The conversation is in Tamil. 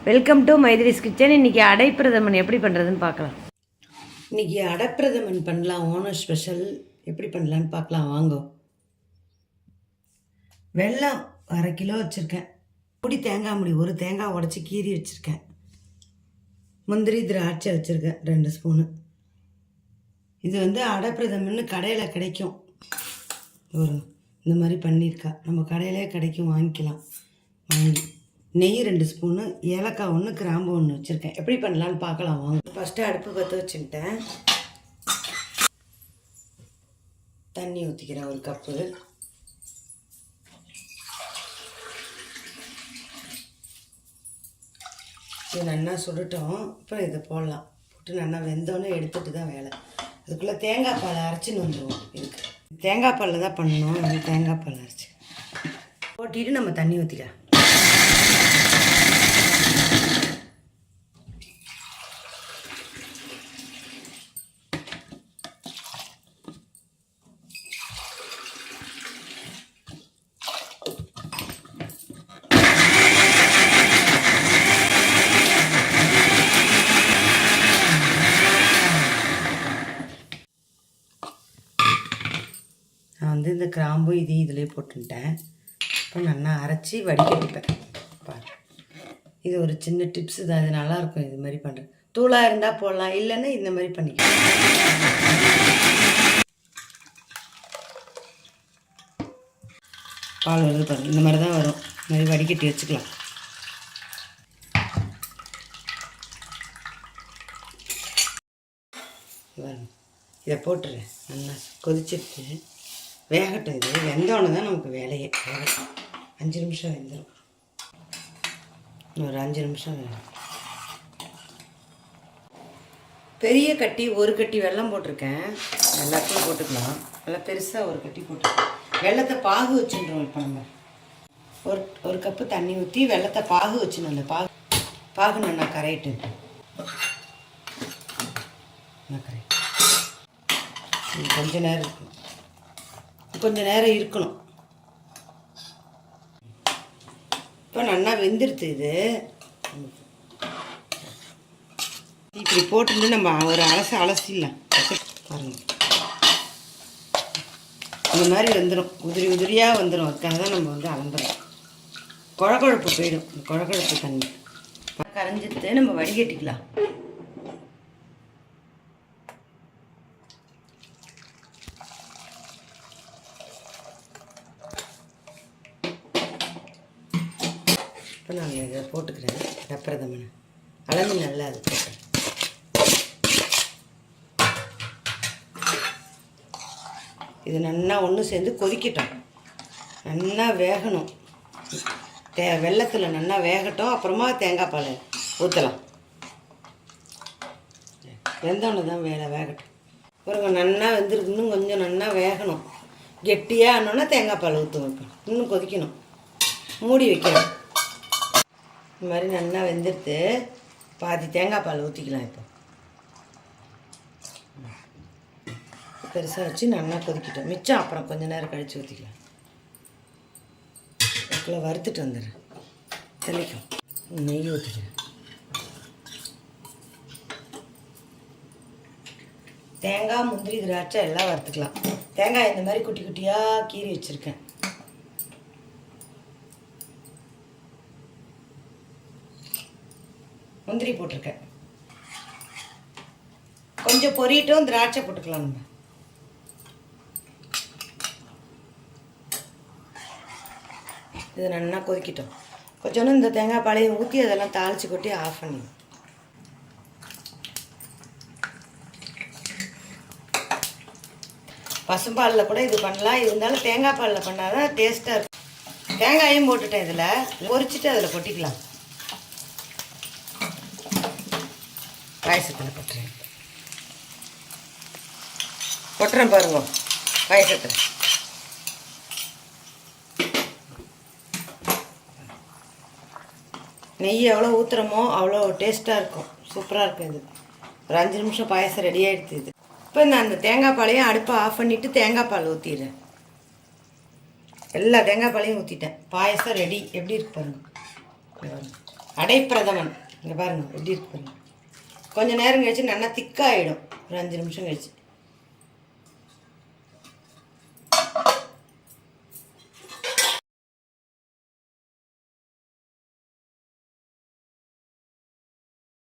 Welcome to மைதிரிஸ் kitchen. இன்றைக்கி அடைப்பிரதமன் எப்படி பண்ணுறதுன்னு பார்க்கலாம். இன்றைக்கி அடைப்பிரதமன் பண்ணலாம். ஓணம் ஸ்பெஷல் எப்படி பண்ணலான்னு பார்க்கலாம் வாங்க. வெல்லம் 1/2 கிலோ வச்சுருக்கேன். பொடி தேங்காய் முடி 1 தேங்காய் உடச்சி கீறி வச்சுருக்கேன். முந்திரி திராட்சை வச்சுருக்கேன் 2 ஸ்பூனு. இது அடைப்பிரதமன்னு கடையில் கிடைக்கும். இந்த மாதிரி பண்ணியிருக்கா, நம்ம கடையிலே கிடைக்கும், வாங்கிக்கலாம். வாங்கி நெய் 2 ஸ்பூனு, ஏலக்காய் 1, கிராம்பு 1 வச்சுருக்கேன். எப்படி பண்ணலான்னு பார்க்கலாம் வாங்க. ஃபஸ்ட்டு அடுப்பு பற்ற வச்சுக்கிட்டேன். தண்ணி ஊற்றிக்கிறேன் 1 கப்பு. இது நல்லா சுடட்டும். அப்புறம் இதை போடலாம். போட்டு நல்லா வெந்தோன்னே எடுத்துகிட்டு தான் வேலை. அதுக்குள்ளே தேங்காய் பால் அரைச்சின்னு வந்துடுவோம். இதுக்கு தேங்காய் பாலில் தான் பண்ணணும். தேங்காய் பால் அரைச்சி போட்டிட்டு நம்ம தண்ணி ஊற்றிக்கலாம். நான் இந்த கிராம்பு இதிலே போட்டுட்டேன். இப்போ நல்லா அரைச்சி வடிகட்டிப்பேன். பாரு, இது ஒரு சின்ன டிப்ஸு தான். இது நல்லாயிருக்கும். இது மாதிரி பண்ணுறேன். தூளாக இருந்தால் போடலாம், இல்லைன்னா இந்த மாதிரி பண்ணிக்கலாம். பால் வருது பாருங்க, இந்த மாதிரி தான் வரும். இந்த மாதிரி வடிகட்டி வச்சுக்கலாம். இதை போட்டுறேன். நல்லா கொதிச்சிட்டு வேகட்டும். இது வெந்தோன்னு தான் நமக்கு வேலையே. வேகட்டும். 5 நிமிஷம் வெந்துடும். ஒரு 5 நிமிஷம் வேணும். பெரிய கட்டி 1 கட்டி வெல்லம் போட்டிருக்கேன். எல்லாத்தையும் போட்டுக்கலாம். நல்லா பெருசாக 1 கட்டி போட்டுருக்கேன். வெல்லத்தை பாகு வச்சுன்றோம். இப்போ நம்ம ஒரு கப்பு தண்ணி ஊற்றி வெல்லத்தை பாகு வச்சுன்னு பாகு நல்லா கரையிட்டு கொஞ்ச நேரம் இருக்கணும். கொஞ்சம் நேரம் இருக்கணும். இப்போ நல்லா வெந்துடுது. இது இப்படி போட்டுட்டு நம்ம ஒரு அலசிடலாம். பாருங்க, இந்த மாதிரி வந்துடும். உதிரியாக வந்துடும். அதுக்காக தான் நம்ம அலம்புறோம். குழகுழப்பு போயிடும். குழகுழப்பு தண்ணி கரைஞ்சிட்டு நம்ம வடிகட்டிக்கலாம். இப்போ நான் இதை போட்டுக்கிறேன். அடைப்பிரதமன் அளந்து நல்லா அது போட்டுறேன். இது நல்லா ஒன்று சேர்ந்து கொதிக்கட்டும். நல்லா வேகணும். வெல்லத்தில் நல்லா வேகட்டும். அப்புறமா தேங்காய் பால் ஊற்றலாம். வெந்தோன்னு தான் வேகட்டும். பாருங்க, நல்லா வெந்திருக்கு. இன்னும் கொஞ்சம் நல்லா வேகணும். கெட்டியாக ஆனோன்னா தேங்காய் பால் ஊற்ற வைப்பேன். இன்னும் கொதிக்கணும். மூடி வைக்கணும். இந்த மாதிரி நல்லா வெந்துடுத்து. பாதி தேங்காய் பால் ஊற்றிக்கலாம். இப்போ பெருசாக வச்சு நல்லா கொதிக்கிட்டோம். மிச்சம் அப்புறம் கொஞ்சம் நேரம் கழித்து ஊற்றிக்கலாம். அதுக்குள்ளே வறுத்துட்டு வந்துடுறேன். தெளிக்கும். நெய் ஊற்றிக்கிறேன். தேங்காய், முந்திரி, திராட்சை எல்லாம் வறுத்துக்கலாம். தேங்காய் இந்த மாதிரி குட்டி குட்டியாக கீறி வச்சுருக்கேன். முந்திரி போட்டிருக்கேன். கொஞ்சம் பொரியட்டும். திராட்சை போட்டுக்கலாம். நம்ம இது நல்லா கொதிக்கிட்டோம். கொஞ்சோன்னு இந்த தேங்காய் பாலையை ஊற்றி அதெல்லாம் தாளித்து கொட்டி ஆஃப் பண்ணி பசும்பாலில் கூட இது பண்ணலாம். இருந்தாலும் தேங்காய் பாலில் பண்ணால் தான் டேஸ்ட்டாக இருக்கும். தேங்காயும் போட்டுட்டேன். இதில் பொரிச்சிட்டு அதில் கொட்டிக்கலாம். பாயசத்தில் கொட்டுறேன் பாருங்க. பாயசத்தில் நெய் எவ்வளோ ஊற்றுறமோ அவ்வளோ டேஸ்ட்டாக இருக்கும். சூப்பராக இருக்கும். இது ஒரு 5 நிமிஷம் பாயசம் ரெடி ஆகிடுது. இது இப்போ நான் அந்த தேங்காய் பாலையும் அடுப்பை ஆஃப் பண்ணிவிட்டு தேங்காய் பால் ஊற்றிடுறேன். எல்லா தேங்காய் பாலையும் ஊற்றிட்டேன். பாயசம் ரெடி. எப்படி இருக்கு பாருங்க. அடைப்பிரதமன் இங்கே பாருங்கள் எப்படி இருக்கு பாருங்க. கொஞ்சம் நேரம் கழிச்சு நல்லா திக்காகிடும். ஒரு 5 நிமிஷம் கழிச்சு